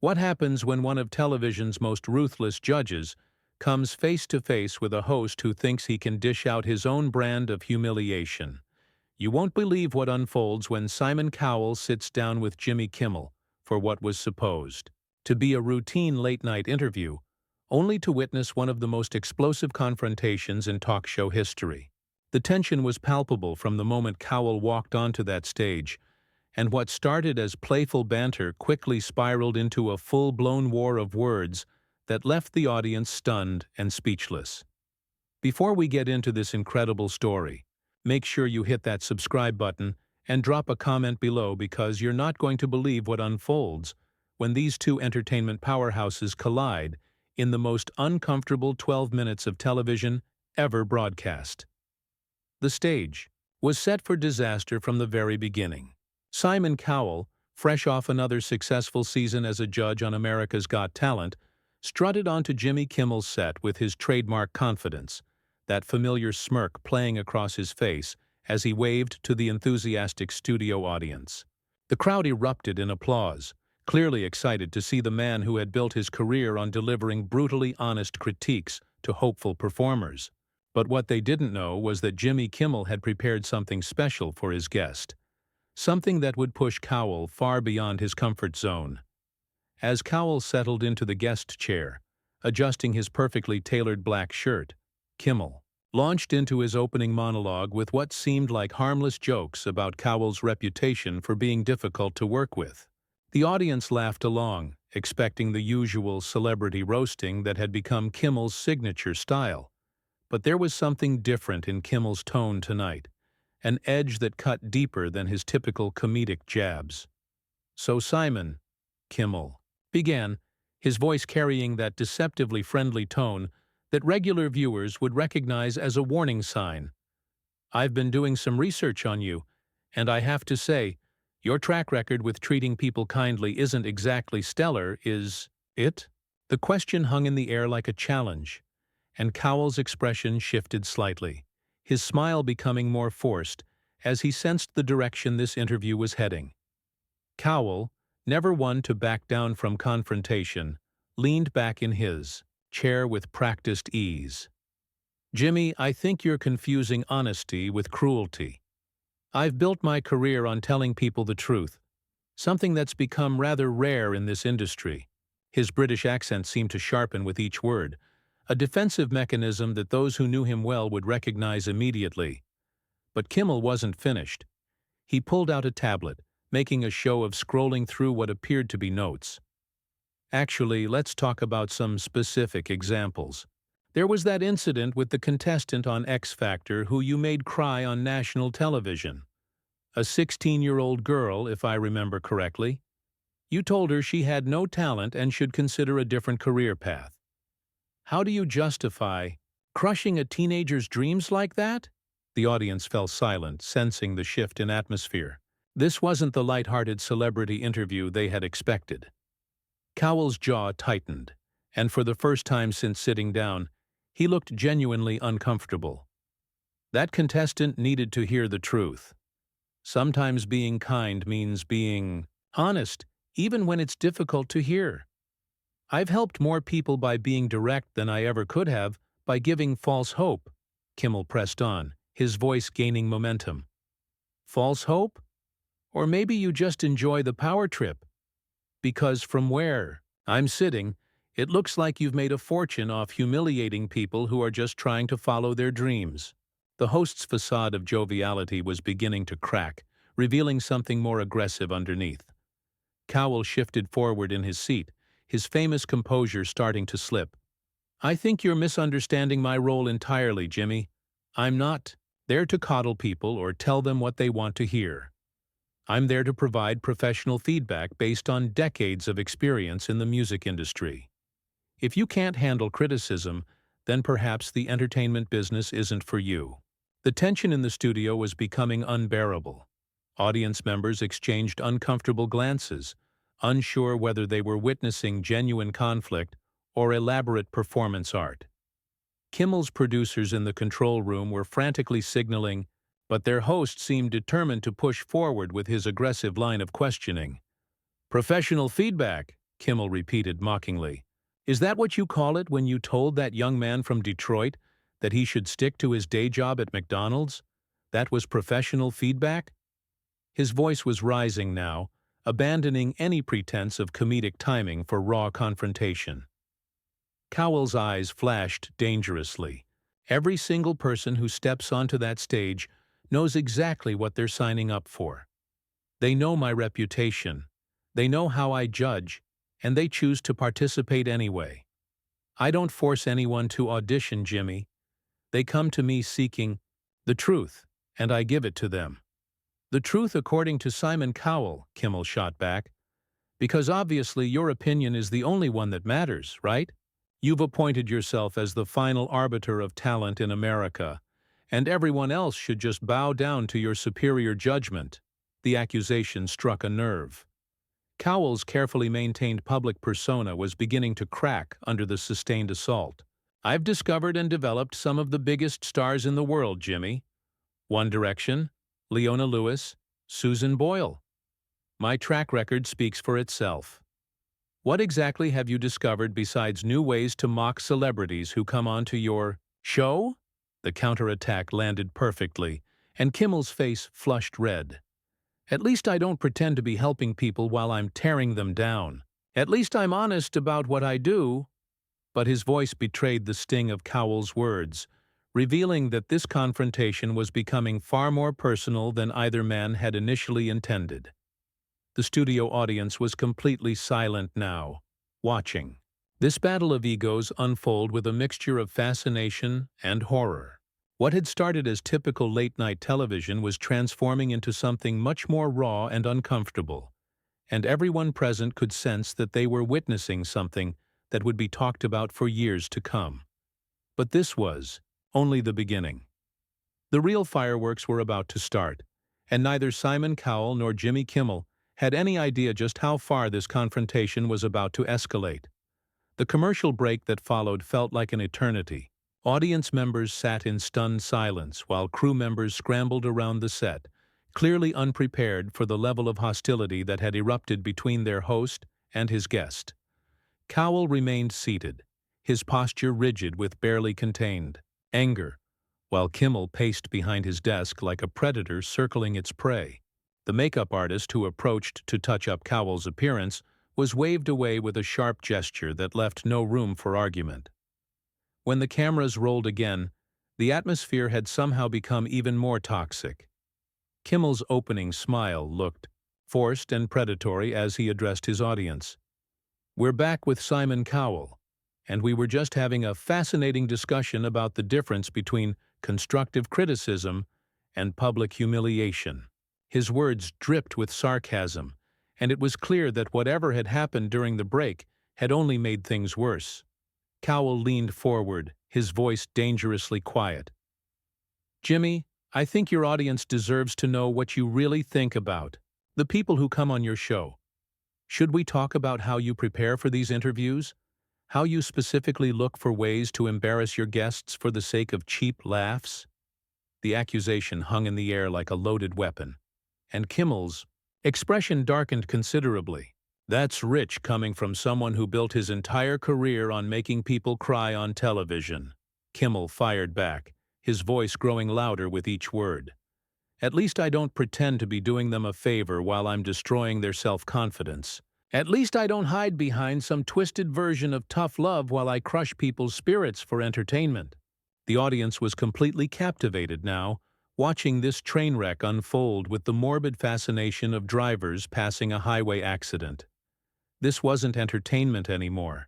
What happens when one of television's most ruthless judges comes face to face with a host who thinks he can dish out his own brand of humiliation? You won't believe what unfolds when Simon Cowell sits down with Jimmy Kimmel for what was supposed to be a routine late-night interview, only to witness one of the most explosive confrontations in talk show history. The tension was palpable from the moment Cowell walked onto that stage, and what started as playful banter quickly spiraled into a full-blown war of words that left the audience stunned and speechless. Before we get into this incredible story, make sure you hit that subscribe button and drop a comment below, because you're not going to believe what unfolds when these two entertainment powerhouses collide in the most uncomfortable 12 minutes of television ever broadcast. The stage was set for disaster from the very beginning. Simon Cowell, fresh off another successful season as a judge on America's Got Talent, strutted onto Jimmy Kimmel's set with his trademark confidence, that familiar smirk playing across his face as he waved to the enthusiastic studio audience. The crowd erupted in applause, clearly excited to see the man who had built his career on delivering brutally honest critiques to hopeful performers. But what they didn't know was that Jimmy Kimmel had prepared something special for his guest. Something that would push Cowell far beyond his comfort zone. As Cowell settled into the guest chair, adjusting his perfectly tailored black shirt, Kimmel launched into his opening monologue with what seemed like harmless jokes about Cowell's reputation for being difficult to work with. The audience laughed along, expecting the usual celebrity roasting that had become Kimmel's signature style. But there was something different in Kimmel's tone tonight, an edge that cut deeper than his typical comedic jabs. "So Simon," Kimmel began, his voice carrying that deceptively friendly tone that regular viewers would recognize as a warning sign. "I've been doing some research on you, and I have to say, your track record with treating people kindly isn't exactly stellar, is it?" The question hung in the air like a challenge, and Cowell's expression shifted slightly, his smile becoming more forced as he sensed the direction this interview was heading. Cowell, never one to back down from confrontation, leaned back in his chair with practiced ease. "Jimmy, I think you're confusing honesty with cruelty. I've built my career on telling people the truth, something that's become rather rare in this industry." His British accent seemed to sharpen with each word, a defensive mechanism that those who knew him well would recognize immediately. But Kimmel wasn't finished. He pulled out a tablet, making a show of scrolling through what appeared to be notes. "Actually, let's talk about some specific examples. There was that incident with the contestant on X Factor who you made cry on national television. A 16-year-old girl, if I remember correctly. You told her she had no talent and should consider a different career path. How do you justify crushing a teenager's dreams like that?" The audience fell silent, sensing the shift in atmosphere. This wasn't the light-hearted celebrity interview they had expected. Cowell's jaw tightened, and for the first time since sitting down, he looked genuinely uncomfortable. That contestant needed to hear the truth. Sometimes being kind means being honest, even when it's difficult to hear. "I've helped more people by being direct than I ever could have by giving false hope," Kimmel pressed on, his voice gaining momentum. "False hope? Or maybe you just enjoy the power trip? Because from where I'm sitting, it looks like you've made a fortune off humiliating people who are just trying to follow their dreams." The host's facade of joviality was beginning to crack, revealing something more aggressive underneath. Cowell shifted forward in his seat, his famous composure starting to slip. "I think you're misunderstanding my role entirely, Jimmy. I'm not there to coddle people or tell them what they want to hear. I'm there to provide professional feedback based on decades of experience in the music industry. If you can't handle criticism, then perhaps the entertainment business isn't for you." The tension in the studio was becoming unbearable. Audience members exchanged uncomfortable glances, unsure whether they were witnessing genuine conflict or elaborate performance art. Kimmel's producers in the control room were frantically signaling, but their host seemed determined to push forward with his aggressive line of questioning. "Professional feedback," Kimmel repeated mockingly. Is that what you call it when you told that young man from Detroit that he should stick to his day job at McDonald's? That was professional feedback? His voice was rising now, abandoning any pretense of comedic timing for raw confrontation. Cowell's eyes flashed dangerously. Every single person who steps onto that stage knows exactly what they're signing up for. They know my reputation, they know how I judge, and they choose to participate anyway. I don't force anyone to audition, Jimmy. They come to me seeking the truth, and I give it to them. The truth according to Simon Cowell, Kimmel shot back. Because obviously your opinion is the only one that matters, right? You've appointed yourself as the final arbiter of talent in America, and everyone else should just bow down to your superior judgment. The accusation struck a nerve. Cowell's carefully maintained public persona was beginning to crack under the sustained assault. I've discovered and developed some of the biggest stars in the world, Jimmy. One Direction, Leona Lewis, Susan Boyle. My track record speaks for itself. What exactly have you discovered besides new ways to mock celebrities who come onto your show? The counterattack landed perfectly, and Kimmel's face flushed red. At least I don't pretend to be helping people while I'm tearing them down. At least I'm honest about what I do. But his voice betrayed the sting of Cowell's words, revealing that this confrontation was becoming far more personal than either man had initially intended. The studio audience was completely silent now, watching this battle of egos unfold with a mixture of fascination and horror. What had started as typical late-night television was transforming into something much more raw and uncomfortable, and everyone present could sense that they were witnessing something that would be talked about for years to come. But this was only the beginning. The real fireworks were about to start, and neither Simon Cowell nor Jimmy Kimmel had any idea just how far this confrontation was about to escalate. The commercial break that followed felt like an eternity. Audience members sat in stunned silence while crew members scrambled around the set, clearly unprepared for the level of hostility that had erupted between their host and his guest. Cowell remained seated, his posture rigid with barely contained anger, while Kimmel paced behind his desk like a predator circling its prey. The makeup artist who approached to touch up Cowell's appearance was waved away with a sharp gesture that left no room for argument. When the cameras rolled again, the atmosphere had somehow become even more toxic. Kimmel's opening smile looked forced and predatory as he addressed his audience. We're back with Simon Cowell, and we were just having a fascinating discussion about the difference between constructive criticism and public humiliation. His words dripped with sarcasm, and it was clear that whatever had happened during the break had only made things worse. Cowell leaned forward, his voice dangerously quiet. Jimmy, I think your audience deserves to know what you really think about the people who come on your show. Should we talk about how you prepare for these interviews? How you specifically look for ways to embarrass your guests for the sake of cheap laughs? The accusation hung in the air like a loaded weapon, and Kimmel's expression darkened considerably. That's rich coming from someone who built his entire career on making people cry on television. Kimmel fired back, his voice growing louder with each word. At least I don't pretend to be doing them a favor while I'm destroying their self-confidence. At least I don't hide behind some twisted version of tough love while I crush people's spirits for entertainment. The audience was completely captivated now, watching this train wreck unfold with the morbid fascination of drivers passing a highway accident. This wasn't entertainment anymore.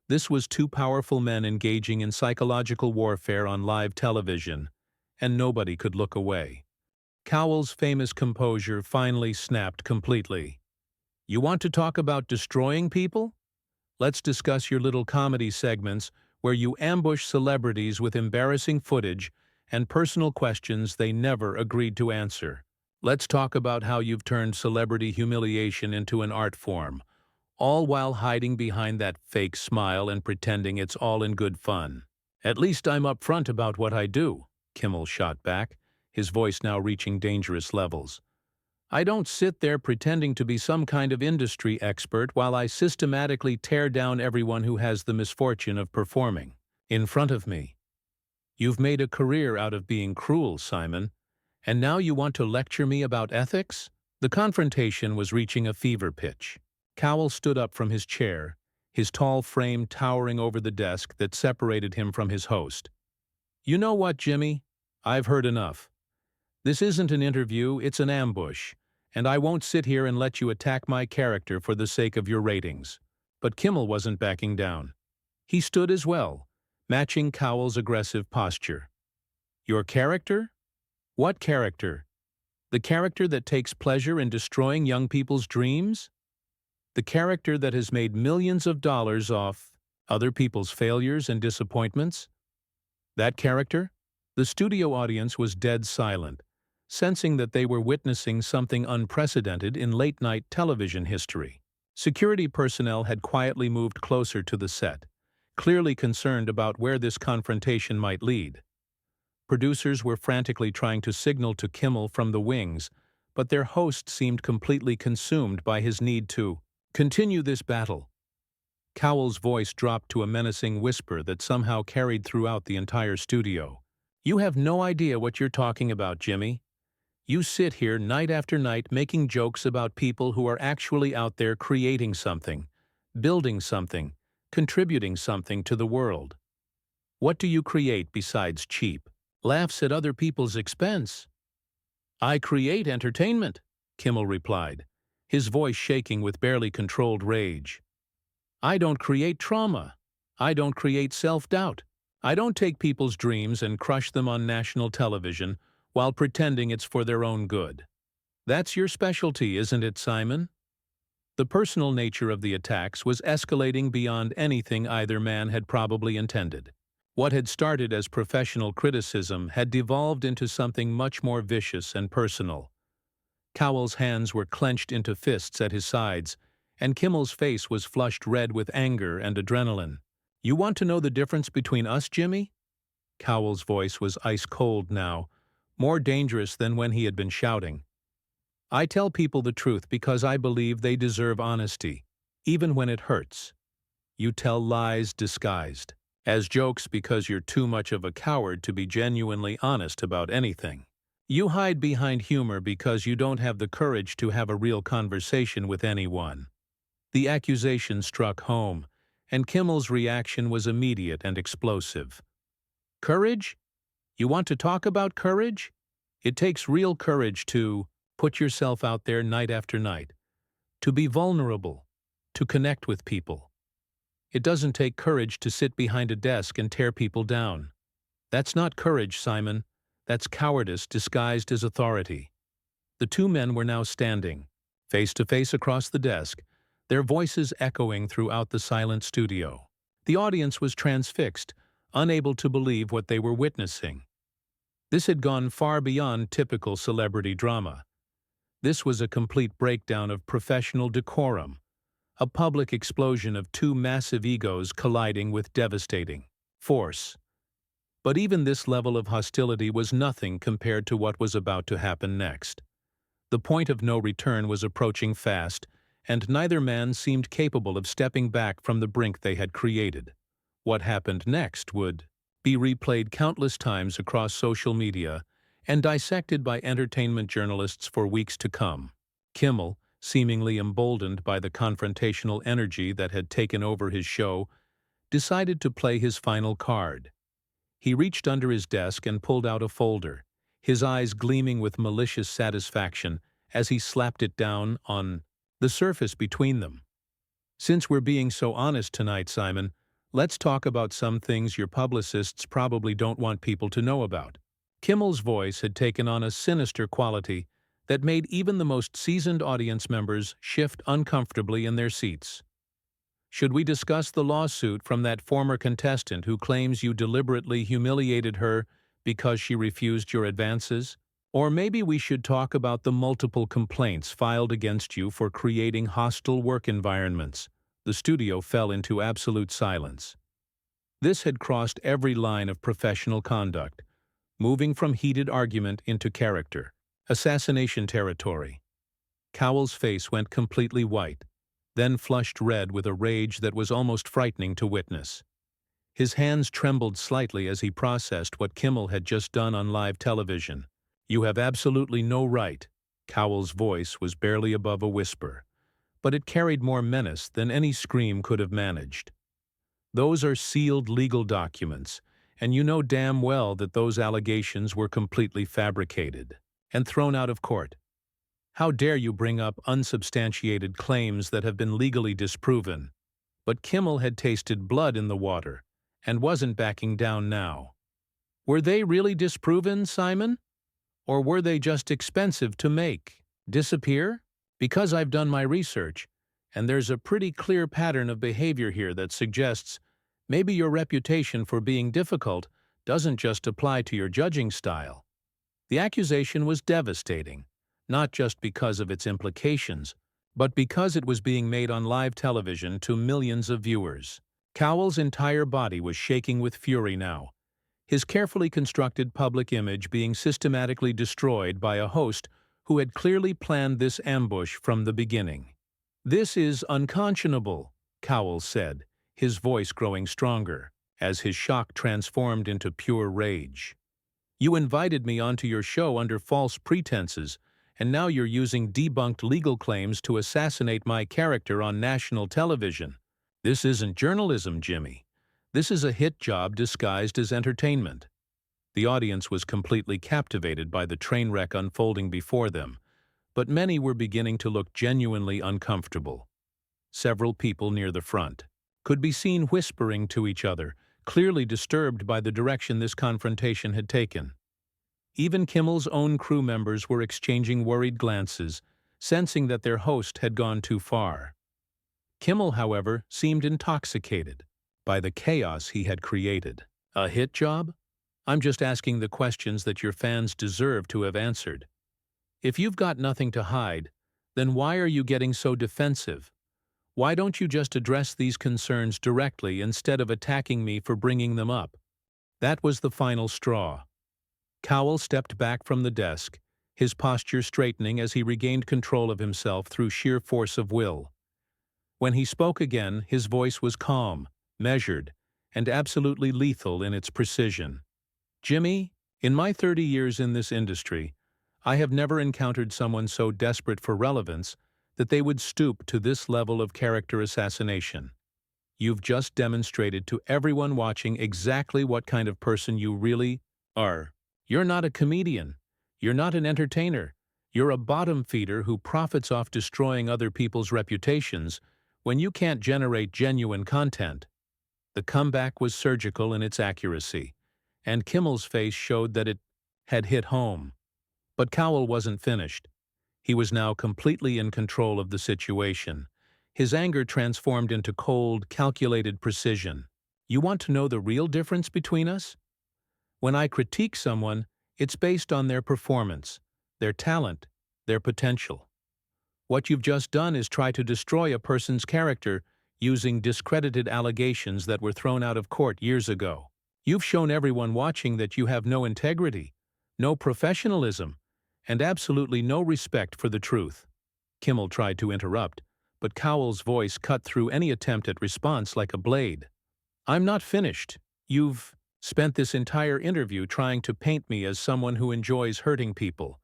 This was two powerful men engaging in psychological warfare on live television, and nobody could look away. Cowell's famous composure finally snapped completely. You want to talk about destroying people? Let's discuss your little comedy segments where you ambush celebrities with embarrassing footage and personal questions they never agreed to answer. Let's talk about how you've turned celebrity humiliation into an art form, all while hiding behind that fake smile and pretending it's all in good fun. At least I'm upfront about what I do, Kimmel shot back, his voice now reaching dangerous levels. I don't sit there pretending to be some kind of industry expert while I systematically tear down everyone who has the misfortune of performing in front of me. You've made a career out of being cruel, Simon, and now you want to lecture me about ethics? The confrontation was reaching a fever pitch. Cowell stood up from his chair, his tall frame towering over the desk that separated him from his host. You know what, Jimmy? I've heard enough. This isn't an interview, it's an ambush, and I won't sit here and let you attack my character for the sake of your ratings. But Kimmel wasn't backing down. He stood as well, matching Cowell's aggressive posture. Your character? What character? The character that takes pleasure in destroying young people's dreams? The character that has made millions of dollars off other people's failures and disappointments? That character? The studio audience was dead silent, sensing that they were witnessing something unprecedented in late-night television history. Security personnel had quietly moved closer to the set, clearly concerned about where this confrontation might lead. Producers were frantically trying to signal to Kimmel from the wings, but their host seemed completely consumed by his need to continue this battle. Cowell's voice dropped to a menacing whisper that somehow carried throughout the entire studio. You have no idea what you're talking about, Jimmy. You sit here night after night making jokes about people who are actually out there creating something, building something, contributing something to the world. What do you create besides cheap laughs at other people's expense? I create entertainment, Kimmel replied, his voice shaking with barely controlled rage. I don't create trauma. I don't create self-doubt. I don't take people's dreams and crush them on national television while pretending it's for their own good. That's your specialty, isn't it, Simon? The personal nature of the attacks was escalating beyond anything either man had probably intended. What had started as professional criticism had devolved into something much more vicious and personal. Cowell's hands were clenched into fists at his sides, and Kimmel's face was flushed red with anger and adrenaline. You want to know the difference between us, Jimmy? Cowell's voice was ice-cold now, more dangerous than when he had been shouting. I tell people the truth because I believe they deserve honesty, even when it hurts. You tell lies disguised as jokes because you're too much of a coward to be genuinely honest about anything. You hide behind humor because you don't have the courage to have a real conversation with anyone. The accusation struck home, and Kimmel's reaction was immediate and explosive. Courage? You want to talk about courage? It takes real courage to put yourself out there night after night, to be vulnerable, to connect with people. It doesn't take courage to sit behind a desk and tear people down. That's not courage, Simon. That's cowardice disguised as authority. The two men were now standing, face to face across the desk, their voices echoing throughout the silent studio. The audience was transfixed, unable to believe what they were witnessing. This had gone far beyond typical celebrity drama. This was a complete breakdown of professional decorum, a public explosion of two massive egos colliding with devastating force. But even this level of hostility was nothing compared to what was about to happen next. The point of no return was approaching fast, and neither man seemed capable of stepping back from the brink they had created. What happened next would be replayed countless times across social media and dissected by entertainment journalists for weeks to come. Kimmel, seemingly emboldened by the confrontational energy that had taken over his show, decided to play his final card. He reached under his desk and pulled out a folder, his eyes gleaming with malicious satisfaction as he slapped it down on the surface between them. Since we're being so honest tonight, Simon, let's talk about some things your publicists probably don't want people to know about. Kimmel's voice had taken on a sinister quality that made even the most seasoned audience members shift uncomfortably in their seats. Should we discuss the lawsuit from that former contestant who claims you deliberately humiliated her because she refused your advances? Or maybe we should talk about the multiple complaints filed against you for creating hostile work environments. The studio fell into absolute silence. This had crossed every line of professional conduct, moving from heated argument into character assassination territory. Cowell's face went completely white, then flushed red with a rage that was almost frightening to witness. His hands trembled slightly as he processed what Kimmel had just done on live television. "You have absolutely no right." Cowell's voice was barely above a whisper, but it carried more menace than any scream could have managed. "Those are sealed legal documents, and you know damn well that those allegations were completely fabricated and thrown out of court. How dare you bring up unsubstantiated claims that have been legally disproven?" But Kimmel had tasted blood in the water and wasn't backing down now. "Were they really disproven, Simon? Or were they just expensive to make? Disappear? Because I've done my research, and there's a pretty clear pattern of behavior here that suggests maybe your reputation for being difficult doesn't just apply to your judging style." The accusation was devastating, not just because of its implications, but because it was being made on live television to millions of viewers. Cowell's entire body was shaking with fury now, his carefully constructed public image being systematically destroyed by a host who had clearly planned this ambush from the beginning. "This is unconscionable," Cowell said, his voice growing stronger, as his shock transformed into pure rage. "You invited me onto your show under false pretenses, and now you're using debunked legal claims to assassinate my character on national television. This isn't journalism, Jimmy. This is a hit job disguised as entertainment." The audience was completely captivated by the train wreck unfolding before them, but many were beginning to look genuinely uncomfortable. Several people near the front could be seen whispering to each other, clearly disturbed by the direction this confrontation had taken. Even Kimmel's own crew members were exchanging worried glances, sensing that their host had gone too far. Kimmel, however, seemed intoxicated by the chaos he had created. "A hit job? I'm just asking the questions that your fans deserve to have answered. If you've got nothing to hide, then why are you getting so defensive? Why don't you just address these concerns directly instead of attacking me for bringing them up?" That was the final straw. Cowell stepped back from the desk, his posture straightening as he regained control of himself through sheer force of will. When he spoke again, his voice was calm, measured, and absolutely lethal in its precision. "Jimmy, in my 30 years in this industry, I have never encountered someone so desperate for relevance that they would stoop to this level of character assassination. You've just demonstrated to everyone watching exactly what kind of person you really are. You're not a comedian. You're not an entertainer. You're a bottom feeder who profits off destroying other people's reputations when you can't generate genuine content." The comeback was surgical in its accuracy, and Kimmel's face showed that it had hit home. But Cowell wasn't finished. He was now completely in control of the situation. His anger transformed into cold, calculated precision. "You want to know the real difference between us? When I critique someone, it's based on their performance, their talent, their potential. What you've just done is try to destroy a person's character using discredited allegations that were thrown out of court years ago. You've shown everyone watching that you have no integrity, no professionalism, and absolutely no respect for the truth." Kimmel tried to interrupt, but Cowell's voice cut through any attempt at response like a blade. "I'm not finished. You've spent this entire interview trying to paint me as someone who enjoys hurting people.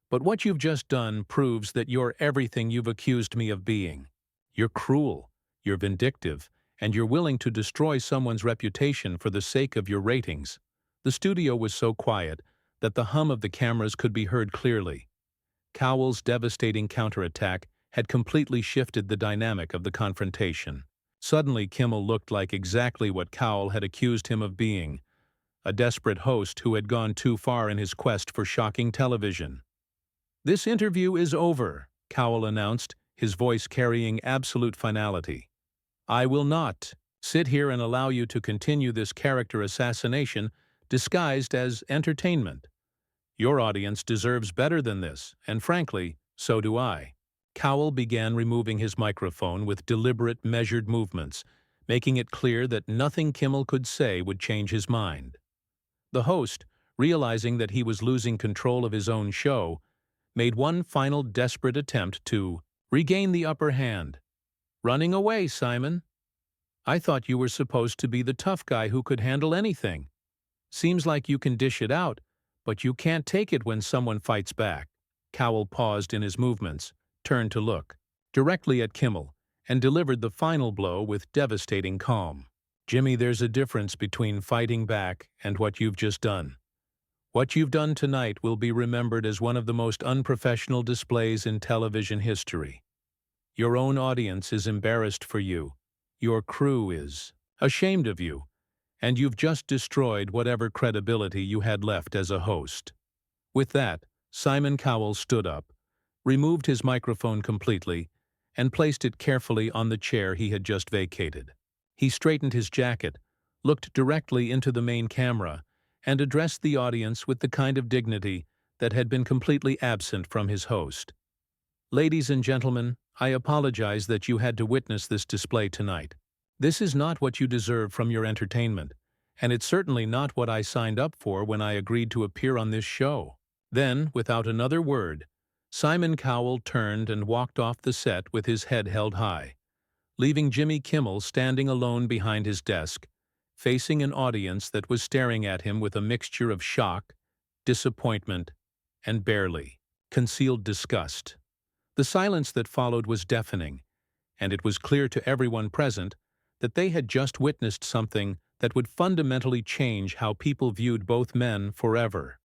But what you've just done proves that you're everything you've accused me of being. You're cruel, you're vindictive, and you're willing to destroy someone's reputation for the sake of your ratings." The studio was so quiet that the hum of the cameras could be heard clearly. Cowell's devastating counterattack had completely shifted the dynamic of the confrontation. Suddenly, Kimmel looked like exactly what Cowell had accused him of being, a desperate host who had gone too far in his quest for shocking television. "This interview is over," Cowell announced, his voice carrying absolute finality. "I will not sit here and allow you to continue this character assassination disguised as entertainment. Your audience deserves better than this, and frankly, so do I." Cowell began removing his microphone with deliberate, measured movements, making it clear that nothing Kimmel could say would change his mind. The host, realizing that he was losing control of his own show, made one final desperate attempt to regain the upper hand. "Running away, Simon. I thought you were supposed to be the tough guy who could handle anything. Seems like you can dish it out, but you can't take it when someone fights back." Cowell paused in his movements, turned to look directly at Kimmel, and delivered the final blow with devastating calm. "Jimmy, there's a difference between fighting back and what you've just done. What you've done tonight will be remembered as one of the most unprofessional displays in television history. Your own audience is embarrassed for you. Your crew is ashamed of you. And you've just destroyed whatever credibility you had left as a host." With that, Simon Cowell stood up, removed his microphone completely, and placed it carefully on the chair he had just vacated. He straightened his jacket, looked directly into the main camera, and addressed the audience with the kind of dignity that had been completely absent from his host. "Ladies and gentlemen, I apologize that you had to witness this display tonight. This is not what you deserve from your entertainment, and it's certainly not what I signed up for when I agreed to appear on this show." Then, without another word, Simon Cowell turned and walked off the set with his head held high, leaving Jimmy Kimmel standing alone behind his desk, facing an audience that was staring at him with a mixture of shock, disappointment, and barely concealed disgust. The silence that followed was deafening, and it was clear to everyone present that they had just witnessed something that would fundamentally change how people viewed both men forever.